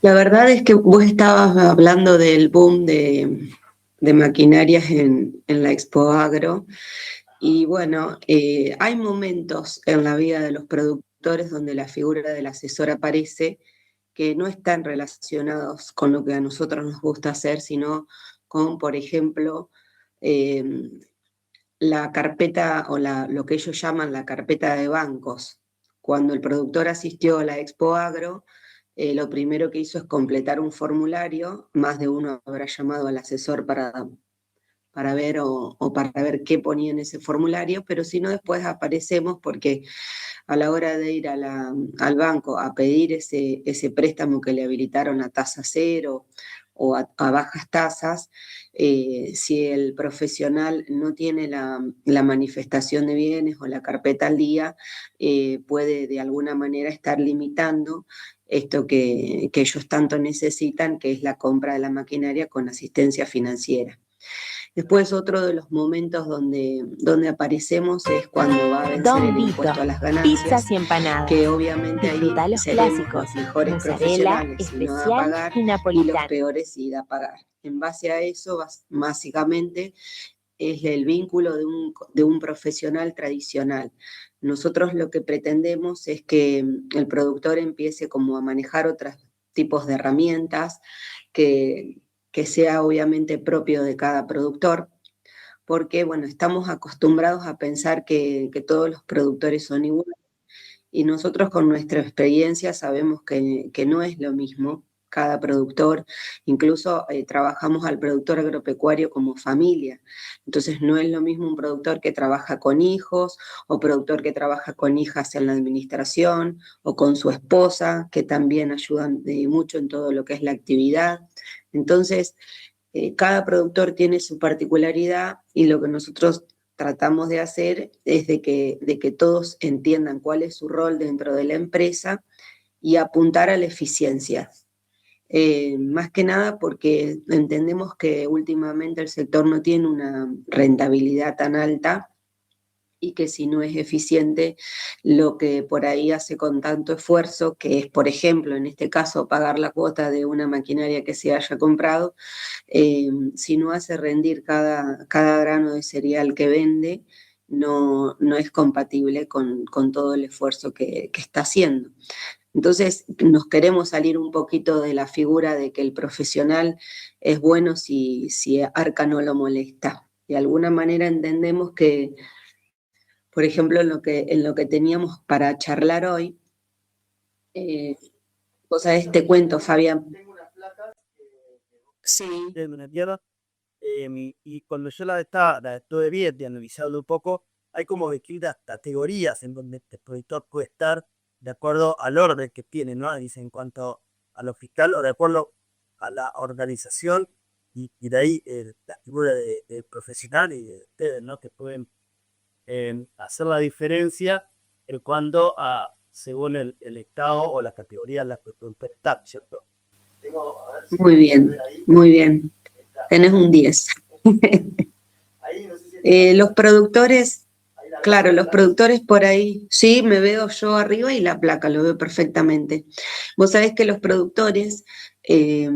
La verdad es que vos estabas hablando del boom de maquinarias en la Expo Agro y bueno, hay momentos en la vida de los productores donde la figura del asesor aparece que no están relacionados con lo que a nosotros nos gusta hacer, sino con, por ejemplo, eh, la carpeta o lo que ellos llaman la carpeta de bancos. Cuando el productor asistió a la Expo Agro, lo primero que hizo es completar un formulario, más de uno habrá llamado al asesor para ver o para ver qué ponía en ese formulario, pero si no después aparecemos porque a la hora de ir al banco a pedir ese préstamo que le habilitaron a tasa cero o a bajas tasas, si el profesional no tiene la manifestación de bienes o la carpeta al día, puede de alguna manera estar limitando esto que ellos tanto necesitan, que es la compra de la maquinaria con asistencia financiera. Después otro de los momentos donde aparecemos es cuando va a vencer Don el Vito, impuesto a las ganancias, pizzas y empanadas. que obviamente ahí Disfruta los seremos clásicos, los mejores mozzarella, profesionales y no a especial pagar, y y los napolitano. peores ir a pagar. En base a eso, básicamente, es el vínculo de un profesional tradicional. Nosotros lo que pretendemos es que el productor empiece como a manejar otros tipos de herramientas que sea obviamente propio de cada productor, porque bueno, estamos acostumbrados a pensar que todos los productores son iguales y nosotros con nuestra experiencia sabemos que no es lo mismo cada productor, incluso trabajamos al productor agropecuario como familia, entonces no es lo mismo un productor que trabaja con hijos o productor que trabaja con hijas en la administración o con su esposa, que también ayudan mucho en todo lo que es la actividad. Entonces, cada productor tiene su particularidad y lo que nosotros tratamos de hacer es de que todos entiendan cuál es su rol dentro de la empresa y apuntar a la eficiencia. Más que nada porque entendemos que últimamente el sector no tiene una rentabilidad tan alta y que si no es eficiente lo que por ahí hace con tanto esfuerzo, que es, por ejemplo, en este caso, pagar la cuota de una maquinaria que se haya comprado, si no hace rendir cada grano de cereal que vende, no es compatible con todo el esfuerzo que está haciendo. Entonces, nos queremos salir un poquito de la figura de que el profesional es bueno si Arca no lo molesta. De alguna manera entendemos que, por ejemplo, en lo que teníamos para charlar hoy, eh, vos sabés, te cuento, Fabián. Sí. De una tierra, y cuando yo la estuve viendo y analizando un poco, hay como distintas categorías en donde este proyector puede estar de acuerdo al orden que tiene, ¿no? Dice en cuanto a lo fiscal o de acuerdo a la organización y de ahí la figura de profesional y de ustedes, ¿no? Que pueden hacer la diferencia en cuanto a, según el estado o la categoría en la que pueden estar, ¿cierto? Tengo, a ver si Muy bien, ahí muy bien. está. Tenés un 10. Ahí no sé si está. Los productores, Ahí la claro, placa los está. productores por ahí, sí, me veo yo arriba y la placa, lo veo perfectamente. Vos sabés que los productores, eh,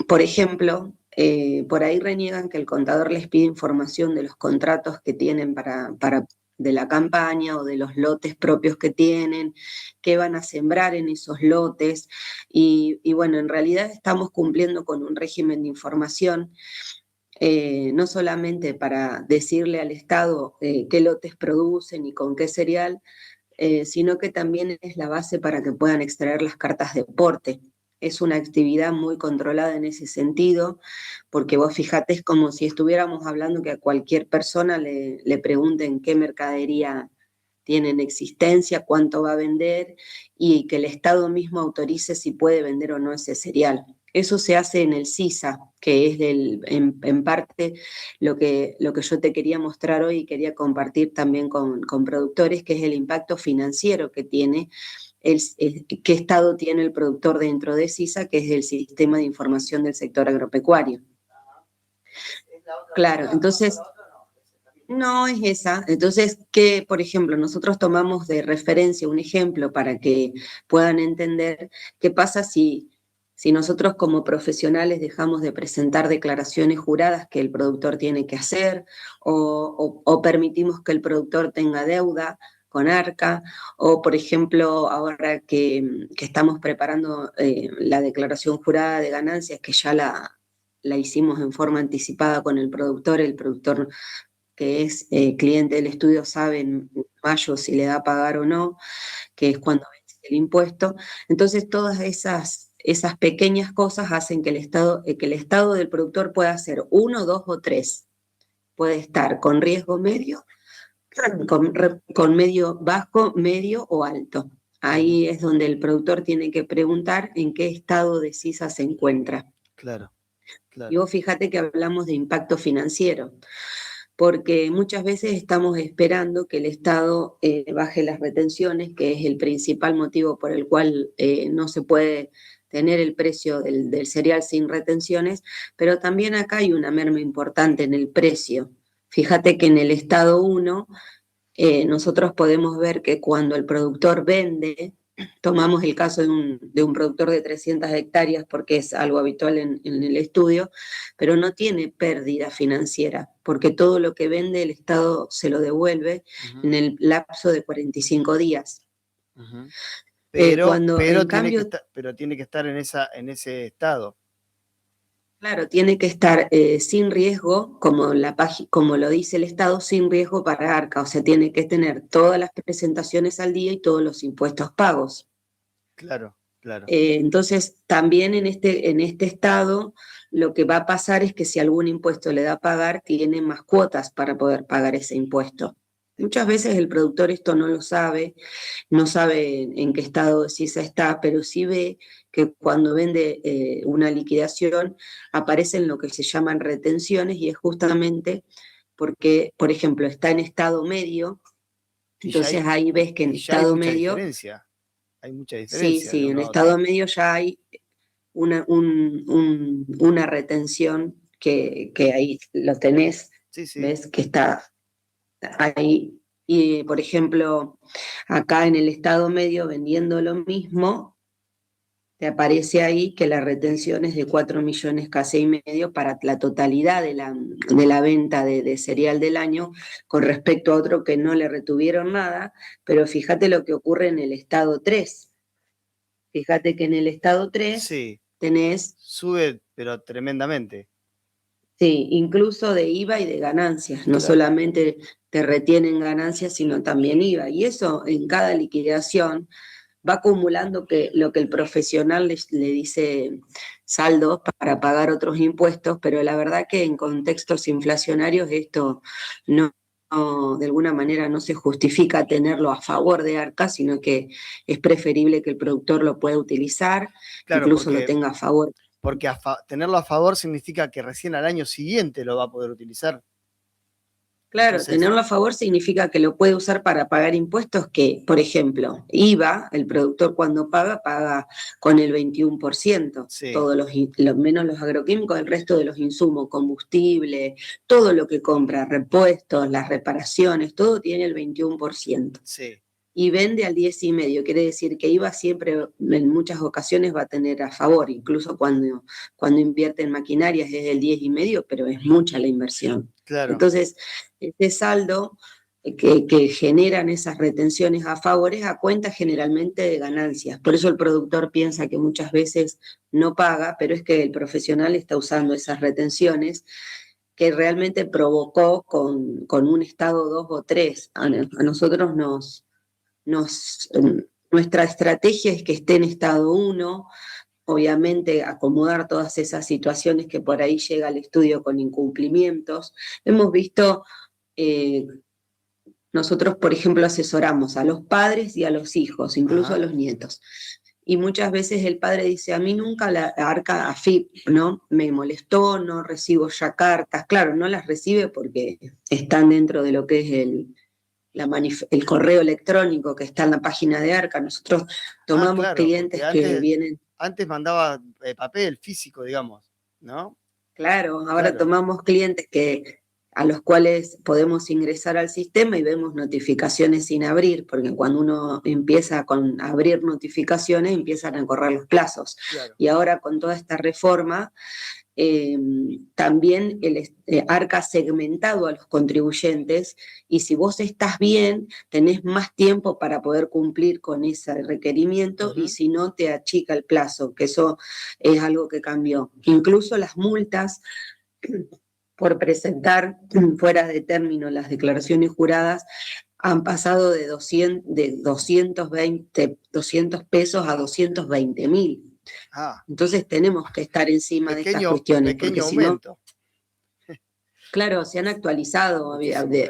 por ejemplo, por ahí reniegan que el contador les pide información de los contratos que tienen de la campaña o de los lotes propios que tienen, qué van a sembrar en esos lotes. Y bueno, en realidad estamos cumpliendo con un régimen de información, no solamente para decirle al Estado qué lotes producen y con qué cereal, sino que también es la base para que puedan extraer las cartas de porte. Es una actividad muy controlada en ese sentido, porque vos fijate, es como si estuviéramos hablando que a cualquier persona le pregunten qué mercadería tiene en existencia, cuánto va a vender y que el Estado mismo autorice si puede vender o no ese cereal. Eso se hace en el CISA, que es en parte lo que yo te quería mostrar hoy y quería compartir también con productores, que es el impacto financiero que tiene, qué estado tiene el productor dentro de CISA, que es el Sistema de Información del Sector Agropecuario. Claro, entonces, no es esa. Entonces, que, por ejemplo, nosotros tomamos de referencia un ejemplo para que puedan entender qué pasa si Si nosotros como profesionales dejamos de presentar declaraciones juradas que el productor tiene que hacer, o permitimos que el productor tenga deuda con Arca, o por ejemplo, ahora que estamos preparando la declaración jurada de ganancias, que ya la hicimos en forma anticipada con el productor que es cliente del estudio sabe en mayo si le da a pagar o no, que es cuando vence el impuesto. Entonces, todas esas pequeñas cosas hacen que el estado del productor pueda ser uno, dos o tres. Puede estar con riesgo medio, con medio bajo, medio o alto. Ahí es donde el productor tiene que preguntar en qué estado de CISA se encuentra. Claro, Y claro. vos fíjate que hablamos de impacto financiero, porque muchas veces estamos esperando que el Estado baje las retenciones, que es el principal motivo por el cual no se puede tener el precio del cereal sin retenciones, pero también acá hay una merma importante en el precio. Fíjate que en el Estado 1 nosotros podemos ver que cuando el productor vende, tomamos el caso de un productor de 300 hectáreas porque es algo habitual en el estudio, pero no tiene pérdida financiera, porque todo lo que vende el Estado se lo devuelve en el lapso de 45 días. Cuando en cambio, tiene que estar en ese estado. claro, tiene que estar sin riesgo, como lo dice el Estado, sin riesgo para Arca, o sea, tiene que tener todas las presentaciones al día y todos los impuestos pagos. Claro, claro. Entonces, también en este estado, lo que va a pasar es que si algún impuesto le da a pagar, tiene más cuotas para poder pagar ese impuesto. Muchas veces el productor esto no lo sabe, no sabe en qué estado de CISA está, pero sí ve que cuando vende una liquidación aparecen lo que se llaman retenciones y es justamente porque, por ejemplo, está en estado medio, entonces ahí ves que en ya hay estado mucha medio, diferencia. Hay mucha sí, diferencia de sí, en uno a otro. estado medio ya hay una retención que ahí lo tenés, Sí, sí. ves que está ahí. Y por ejemplo, acá en el estado medio vendiendo lo mismo, te aparece ahí que la retención es de 4 millones casi y medio para la totalidad de la venta de cereal del año, con respecto a otro que no le retuvieron nada, pero fíjate lo que ocurre en el estado 3. Fíjate que en el estado 3 Sí, tenés, sube, pero tremendamente. sí, incluso de IVA y de ganancias, no Claro. solamente te retienen ganancias, sino también IVA. Y eso en cada liquidación va acumulando lo que el profesional le dice saldos para pagar otros impuestos, pero la verdad que en contextos inflacionarios esto de alguna manera no se justifica tenerlo a favor de Arca, sino que es preferible que el productor lo pueda utilizar, Claro, incluso lo tenga a favor. porque tenerlo a favor significa que recién al año siguiente lo va a poder utilizar. Claro, Entonces, tenerlo a favor significa que lo puede usar para pagar impuestos que, por ejemplo, IVA, el productor cuando paga con el 21%, sí, todos menos los agroquímicos, el resto de los insumos, combustible, todo lo que compra, repuestos, las reparaciones, todo tiene el 21%. sí, Y vende al 10,5, quiere decir que IVA siempre, en muchas ocasiones, va a tener a favor, incluso cuando invierte en maquinarias es el 10,5, pero es mucha la inversión. claro. Entonces, ese saldo que generan esas retenciones a favores a cuenta generalmente de ganancias. Por eso el productor piensa que muchas veces no paga, pero es que el profesional está usando esas retenciones que realmente provocó con un estado 2 o 3. A nosotros nuestra estrategia es que esté en estado 1, obviamente acomodar todas esas situaciones que por ahí llega al estudio con incumplimientos. Hemos visto, nosotros por ejemplo asesoramos a los padres y a los hijos, incluso a los nietos. Y muchas veces el padre dice, a mí nunca la Arca AFIP, ¿no? Me molestó, no recibo ya cartas. Claro, no las recibe porque están dentro de lo que es el correo electrónico que está en la página de Arca. Nosotros tomamos Claro, porque clientes que vienen, antes mandaba papel físico, digamos, ¿no? claro, ahora Claro, tomamos clientes que a los cuales podemos ingresar al sistema y vemos notificaciones sin abrir, porque cuando uno empieza con abrir notificaciones empiezan a correr los plazos. Claro. Y ahora con toda esta reforma, también ARCA ha segmentado a los contribuyentes y si vos estás bien, tenés más tiempo para poder cumplir con ese requerimiento y si no, te achica el plazo, que eso es algo que cambió. Incluso las multas por presentar fuera de término las declaraciones juradas han pasado de 200 pesos a 220.000. Entonces tenemos que estar encima de estas cuestiones, porque si no, claro, se han actualizado,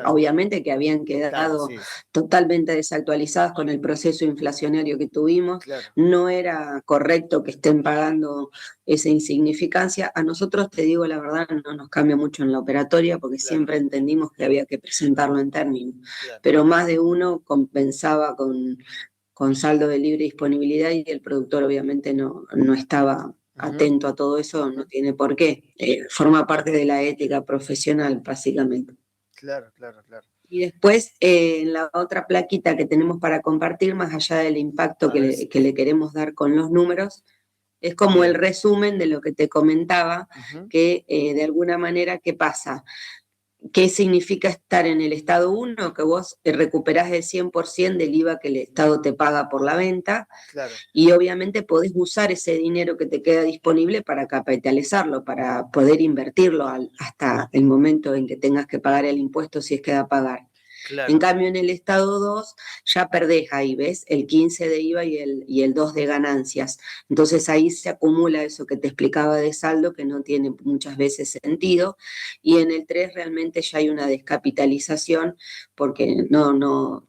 obviamente que habían quedado totalmente desactualizadas con el proceso inflacionario que tuvimos, no era correcto que estén pagando esa insignificancia. A nosotros, te digo la verdad, no nos cambia mucho en la operatoria, porque siempre entendimos que había que presentarlo en términos, pero más de uno compensaba con saldo de libre disponibilidad y el productor obviamente no estaba atento a todo eso, no tiene por qué. Forma parte de la ética profesional, básicamente. Claro. Y después, en la otra plaquita que tenemos para compartir, más allá del impacto que le queremos dar con los números, es como el resumen de lo que te comentaba, que de alguna manera, ¿qué pasa? ¿Qué significa estar en el estado 1? Que vos recuperás el 100% del IVA que el Estado te paga por la venta, y obviamente podés usar ese dinero que te queda disponible para capitalizarlo, para poder invertirlo hasta el momento en que tengas que pagar el impuesto, si es que da a pagar. En cambio, en el estado 2 ya perdés ahí, ¿ves? El 15 de IVA y el 2 de ganancias. Entonces ahí se acumula eso que te explicaba de saldo, que no tiene muchas veces sentido. Y en el 3 realmente ya hay una descapitalización, porque no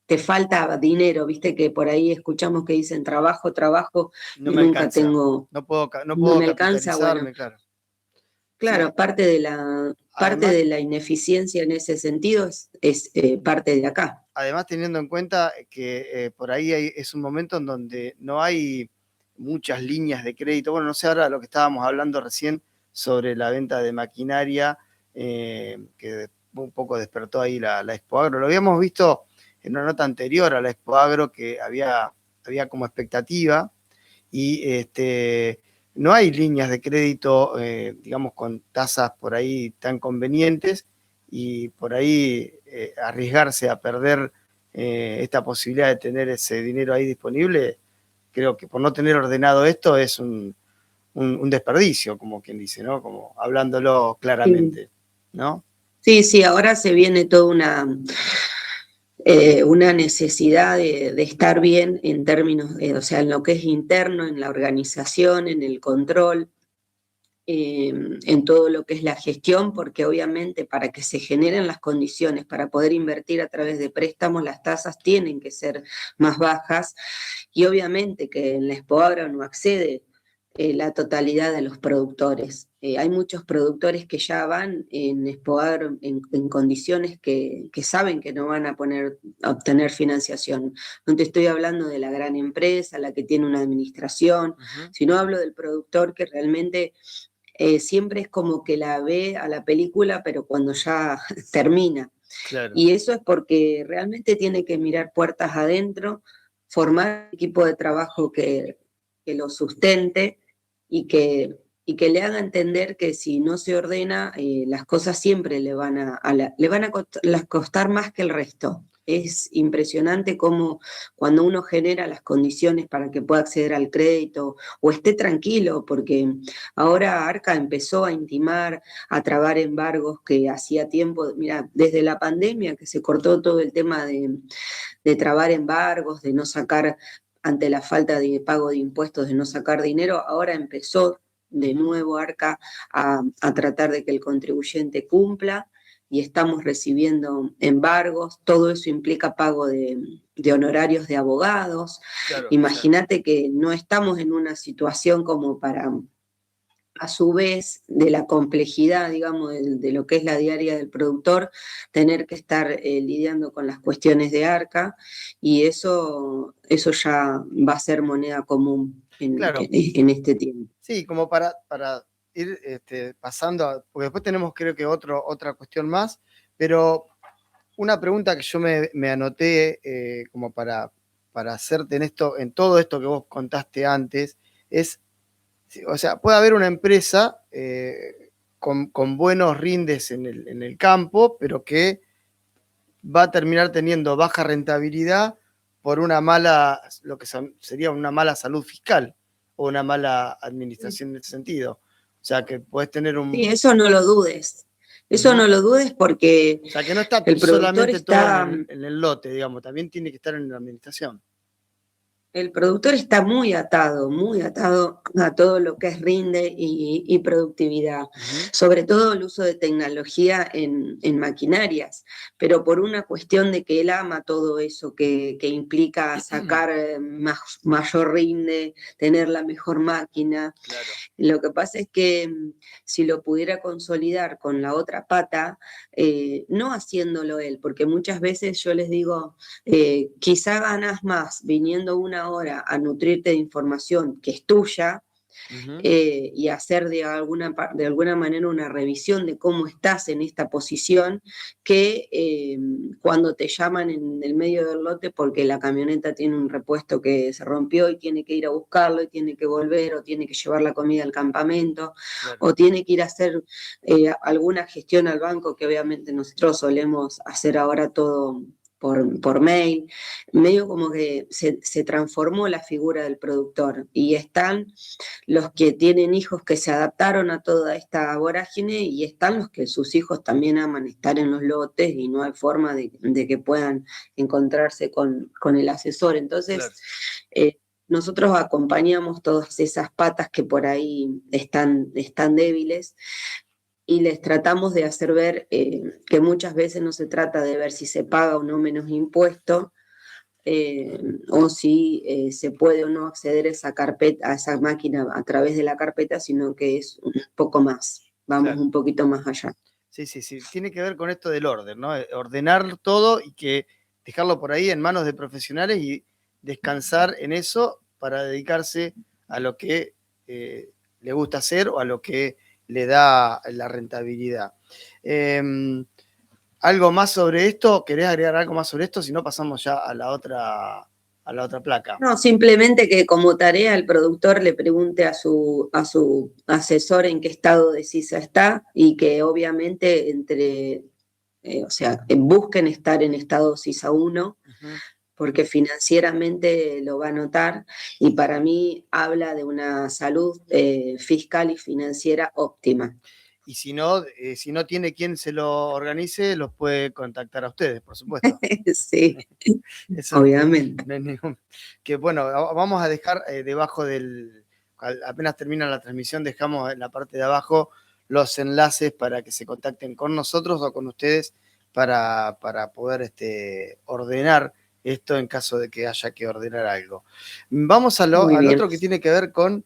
te falta dinero, viste que por ahí escuchamos que dicen trabajo, no me nunca alcanza. tengo, No puedo me alcanza, bueno. Claro, parte de la ineficiencia en ese sentido es parte de acá. Además, teniendo en cuenta que por ahí es un momento en donde no hay muchas líneas de crédito. Bueno, no sé ahora lo que estábamos hablando recién sobre la venta de maquinaria, que un poco despertó ahí la Expo Agro. Lo habíamos visto en una nota anterior a la Expo Agro, que había como expectativa, y no hay líneas de crédito, digamos, con tasas por ahí tan convenientes, y por ahí arriesgarse a perder esta posibilidad de tener ese dinero ahí disponible, creo que por no tener ordenado esto es un desperdicio, como quien dice, ¿no? Como hablándolo claramente, ¿no? Sí, ahora se viene toda una necesidad de estar bien en términos, o sea, en lo que es interno, en la organización, en el control, en todo lo que es la gestión, porque obviamente para que se generen las condiciones para poder invertir a través de préstamos, las tasas tienen que ser más bajas, y obviamente que en la Expo Agro no accede la totalidad de los productores. Hay muchos productores que ya van en Expo Agro en condiciones que saben que no van a obtener financiación. No te estoy hablando de la gran empresa, la que tiene una administración, sino hablo del productor que realmente siempre es como que la ve a la película, pero cuando ya termina. Y eso es porque realmente tiene que mirar puertas adentro, formar un equipo de trabajo que lo sustente y que le haga entender que si no se ordena, las cosas siempre le van a costar más que el resto. Es impresionante cómo cuando uno genera las condiciones para que pueda acceder al crédito o esté tranquilo, porque ahora ARCA empezó a intimar, a trabar embargos que hacía tiempo, mira, desde la pandemia que se cortó todo el tema de trabar embargos, de no sacar, ante la falta de pago de impuestos, de no sacar dinero, ahora empezó de nuevo ARCA a tratar de que el contribuyente cumpla, y estamos recibiendo embargos. Todo eso implica pago de honorarios de abogados. Imagínate que no estamos en una situación como para, a su vez, de la complejidad, digamos, de lo que es la diaria del productor, tener que estar lidiando con las cuestiones de ARCA, y eso ya va a ser moneda común en este tiempo. Sí, como para ir pasando, porque después tenemos creo que otra cuestión más, pero una pregunta que yo me anoté como para hacerte en todo esto que vos contaste antes, es, o sea, puede haber una empresa con buenos rindes en el campo, pero que va a terminar teniendo baja rentabilidad por lo que sería una mala salud fiscal o una mala administración en ese sentido. O sea, que puedes tener Sí, eso no lo dudes. Eso no lo dudes porque O sea, que no está el productor solamente todo está... en el lote, digamos, también tiene que estar en la administración. El productor está muy atado a todo lo que es rinde y productividad, sobre todo el uso de tecnología en maquinarias, pero por una cuestión de que él ama todo eso que implica sacar mayor rinde, tener la mejor máquina. Claro. Lo que pasa es que si lo pudiera consolidar con la otra pata, no haciéndolo él, porque muchas veces yo les digo, quizá ganas más viniendo una hora a nutrirte de información que es tuya, y hacer de alguna manera una revisión de cómo estás en esta posición, que cuando te llaman en el medio del lote porque la camioneta tiene un repuesto que se rompió y tiene que ir a buscarlo y tiene que volver, o tiene que llevar la comida al campamento, Claro. o tiene que ir a hacer alguna gestión al banco, que obviamente nosotros solemos hacer ahora todo por mail. Medio como que se transformó la figura del productor, y están los que tienen hijos que se adaptaron a toda esta vorágine, y están los que sus hijos también aman estar en los lotes y no hay forma de que puedan encontrarse con el asesor. Entonces, Claro. Nosotros acompañamos todas esas patas que por ahí están débiles, y les tratamos de hacer ver que muchas veces no se trata de ver si se paga o no menos impuesto, o si se puede o no acceder a esa carpeta, a esa máquina a través de la carpeta, sino que es un poco más, vamos Claro. un poquito más allá. Sí. Tiene que ver con esto del orden, ¿no? Ordenar todo y que dejarlo por ahí en manos de profesionales y descansar en eso para dedicarse a lo que le gusta hacer o a lo que le da la rentabilidad. ¿Algo más sobre esto? ¿Querés agregar algo más sobre esto? Si no, pasamos ya a la otra placa. No, simplemente que como tarea el productor le pregunte a su asesor en qué estado de CISA está, y que obviamente busquen estar en estado CISA 1, porque financieramente lo va a notar, y para mí habla de una salud fiscal y financiera óptima. Y si no tiene quien se lo organice, los puede contactar a ustedes, por supuesto. Sí, Eso obviamente. no hay que bueno, vamos a dejar debajo apenas termina la transmisión, dejamos en la parte de abajo los enlaces para que se contacten con nosotros o con ustedes para poder ordenar esto en caso de que haya que ordenar algo. Vamos al otro que tiene que ver con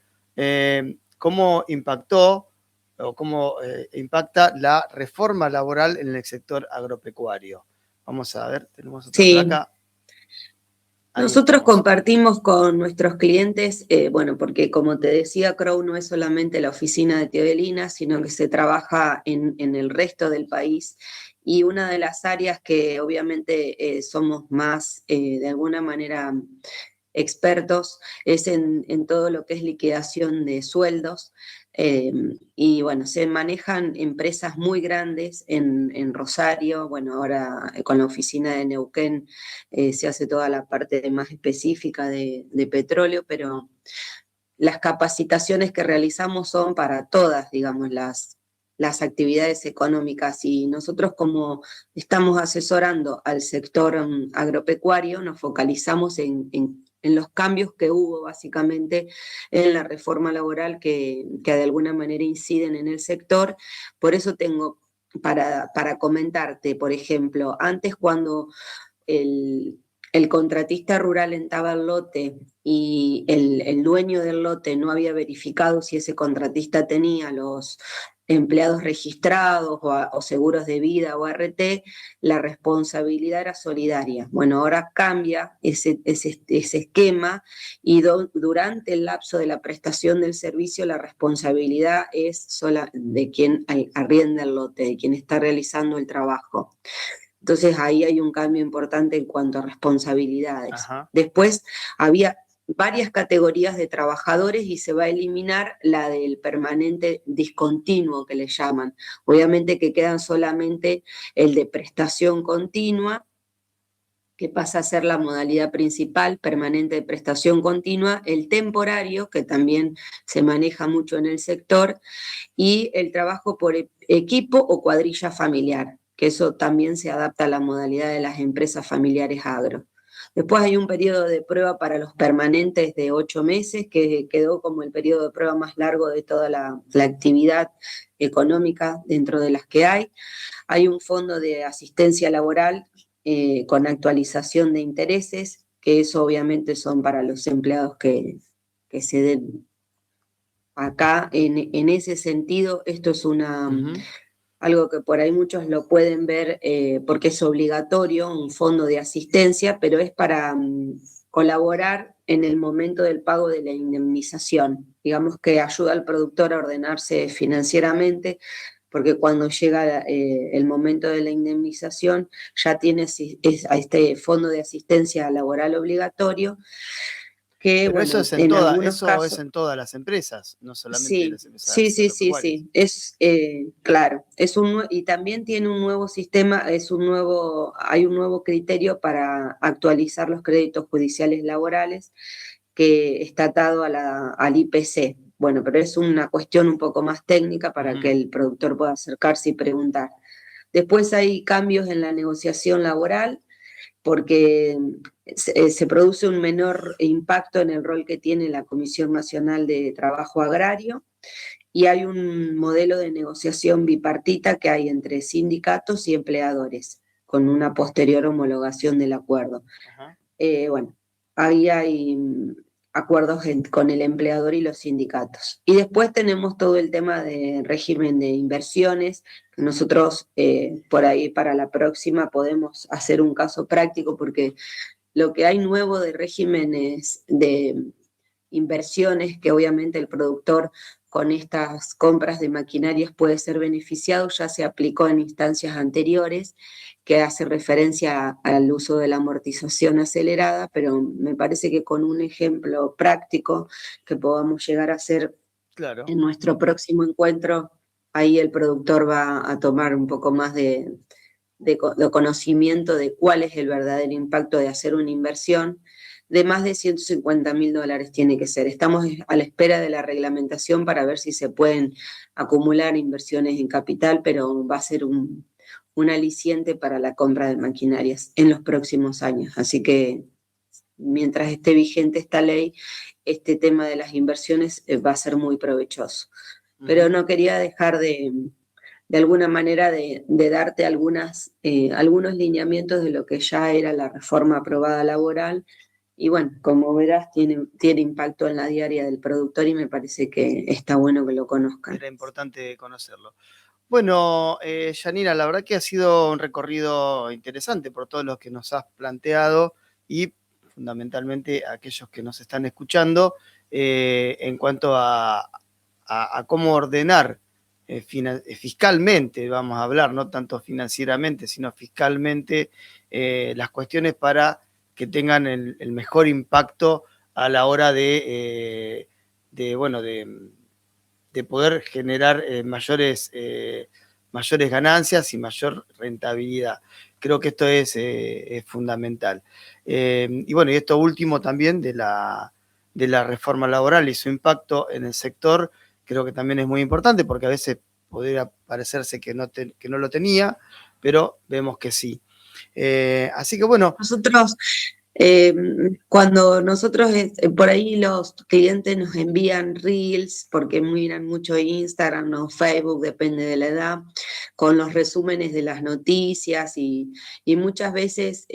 cómo impactó o cómo impacta la reforma laboral en el sector agropecuario. Vamos a ver, tenemos otra placa. Nosotros compartimos con nuestros clientes, porque como te decía, Crow no es solamente la oficina de Teodelina, sino que se trabaja en el resto del país, y una de las áreas que obviamente somos más, de alguna manera, expertos es en todo lo que es liquidación de sueldos. Y bueno, se manejan empresas muy grandes en Rosario. Bueno, ahora con la oficina de Neuquén se hace toda la parte más específica de petróleo, pero las capacitaciones que realizamos son para todas, digamos, las actividades económicas, y nosotros, como estamos asesorando al sector agropecuario, nos focalizamos en los cambios que hubo básicamente en la reforma laboral que de alguna manera inciden en el sector. Por eso tengo para comentarte, por ejemplo, antes, cuando el contratista rural entraba al lote y el dueño del lote no había verificado si ese contratista tenía los empleados registrados o seguros de vida o RT, la responsabilidad era solidaria. Bueno, ahora cambia ese esquema y durante el lapso de la prestación del servicio la responsabilidad es sola de quien arrienda el lote, de quien está realizando el trabajo. Entonces ahí hay un cambio importante en cuanto a responsabilidades. Ajá. Después había varias categorías de trabajadores y se va a eliminar la del permanente discontinuo que le llaman. Obviamente que quedan solamente el de prestación continua, que pasa a ser la modalidad principal, permanente de prestación continua, el temporario, que también se maneja mucho en el sector, y el trabajo por equipo o cuadrilla familiar, que eso también se adapta a la modalidad de las empresas familiares agro. Después hay un periodo de prueba para los permanentes de 8 meses, que quedó como el periodo de prueba más largo de toda la actividad económica dentro de las que hay. Hay un fondo de asistencia laboral con actualización de intereses, que eso obviamente son para los empleados que se den. Acá, en ese sentido, esto es algo que por ahí muchos lo pueden ver porque es obligatorio, un fondo de asistencia, pero es para colaborar en el momento del pago de la indemnización. Digamos que ayuda al productor a ordenarse financieramente, porque cuando llega el momento de la indemnización ya tienes a este fondo de asistencia laboral obligatorio, que Pero eso bueno, es en en algunos eso es casos... en todas las empresas, no solamente en Sí, las sí, empresas sí, sí, agropecuarias. sí. Es claro, y también tiene un nuevo sistema, hay un nuevo criterio para actualizar los créditos judiciales laborales que está atado al IPC. Bueno, pero es una cuestión un poco más técnica para que el productor pueda acercarse y preguntar. Después hay cambios en la negociación laboral porque se produce un menor impacto en el rol que tiene la Comisión Nacional de Trabajo Agrario y hay un modelo de negociación bipartita que hay entre sindicatos y empleadores, con una posterior homologación del acuerdo. Bueno, ahí hay acuerdos con el empleador y los sindicatos. Y después tenemos todo el tema de régimen de inversiones, que nosotros por ahí para la próxima podemos hacer un caso práctico, porque lo que hay nuevo de regímenes de inversiones, que obviamente el productor con estas compras de maquinarias puede ser beneficiado, ya se aplicó en instancias anteriores, que hace referencia al uso de la amortización acelerada, pero me parece que con un ejemplo práctico que podamos llegar a hacer en nuestro próximo encuentro, ahí el productor va a tomar un poco más de conocimiento de cuál es el verdadero impacto de hacer una inversión. De más de $150.000 tiene que ser. Estamos a la espera de la reglamentación para ver si se pueden acumular inversiones en capital, pero va a ser un aliciente para la compra de maquinarias en los próximos años. Así que mientras esté vigente esta ley, este tema de las inversiones va a ser muy provechoso. Pero no quería dejar de alguna manera de darte algunos lineamientos de lo que ya era la reforma aprobada laboral. Y bueno, como verás, tiene impacto en la diaria del productor y me parece que está bueno que lo conozcan. Era importante conocerlo. Bueno, Yanina, la verdad que ha sido un recorrido interesante por todo lo que nos has planteado y fundamentalmente a aquellos que nos están escuchando en cuanto a cómo ordenar fiscalmente, vamos a hablar, no tanto financieramente, sino fiscalmente, las cuestiones para que tengan el mejor impacto a la hora de poder generar mayores ganancias y mayor rentabilidad. Creo que esto es fundamental. Y bueno, y esto último también de la reforma laboral y su impacto en el sector, creo que también es muy importante porque a veces podría parecerse que no lo tenía, pero vemos que sí. Así que bueno. Nosotros, cuando nosotros, por ahí los clientes nos envían reels, porque miran mucho Instagram o Facebook, depende de la edad, con los resúmenes de las noticias y muchas veces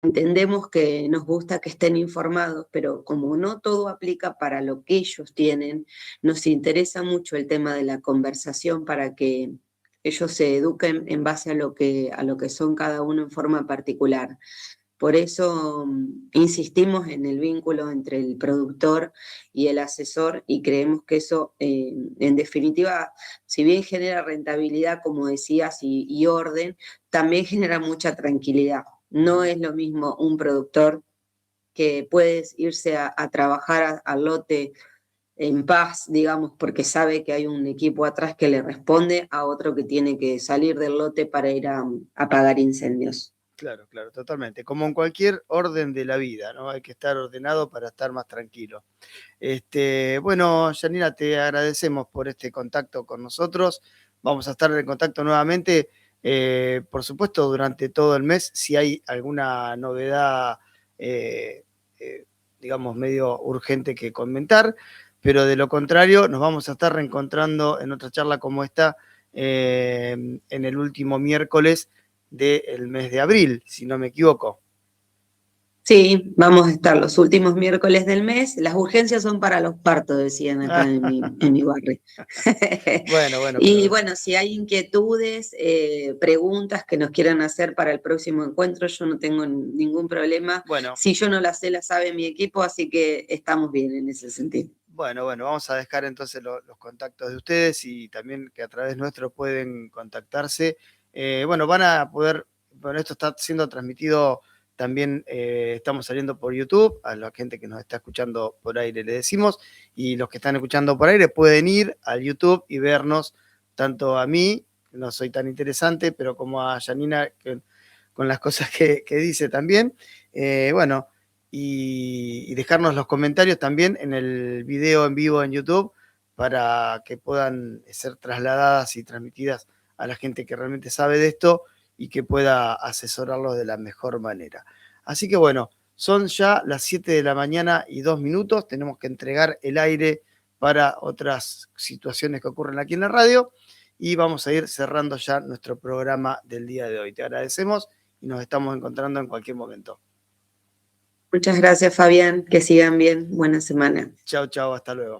entendemos que nos gusta que estén informados, pero como no todo aplica para lo que ellos tienen, nos interesa mucho el tema de la conversación para que ellos se eduquen en base a lo que son cada uno en forma particular. Por eso insistimos en el vínculo entre el productor y el asesor y creemos que eso, en definitiva, si bien genera rentabilidad, como decías, y orden, también genera mucha tranquilidad. No es lo mismo un productor que puedes irse a trabajar al lote en paz, digamos, porque sabe que hay un equipo atrás que le responde, a otro que tiene que salir del lote para ir a apagar incendios. Claro, claro, totalmente. Como en cualquier orden de la vida, ¿no? Hay que estar ordenado para estar más tranquilo. Bueno, Janina, te agradecemos por este contacto con nosotros. Vamos a estar en contacto nuevamente, por supuesto, durante todo el mes. Si hay alguna novedad, digamos, medio urgente que comentar, pero de lo contrario, nos vamos a estar reencontrando en otra charla como esta en el último miércoles del mes de abril, si no me equivoco. Sí, vamos a estar los últimos miércoles del mes. Las urgencias son para los partos, decían acá en mi barrio. Bueno. Y bueno, si hay inquietudes, preguntas que nos quieran hacer para el próximo encuentro, yo no tengo ningún problema. Bueno. Si yo no las sé, las sabe mi equipo, así que estamos bien en ese sentido. Bueno, vamos a dejar entonces los contactos de ustedes y también que a través nuestro pueden contactarse. Van a poder, esto está siendo transmitido también, estamos saliendo por YouTube, a la gente que nos está escuchando por aire le decimos, y los que están escuchando por aire pueden ir al YouTube y vernos tanto a mí, que no soy tan interesante, pero como a Janina, con las cosas que dice también. Y dejarnos los comentarios también en el video en vivo en YouTube para que puedan ser trasladadas y transmitidas a la gente que realmente sabe de esto y que pueda asesorarlos de la mejor manera. Así que bueno, son ya las 7 de la mañana y 2 minutos, tenemos que entregar el aire para otras situaciones que ocurren aquí en la radio y vamos a ir cerrando ya nuestro programa del día de hoy. Te agradecemos y nos estamos encontrando en cualquier momento. Muchas gracias, Fabián. Que sigan bien. Buena semana. Chao, hasta luego.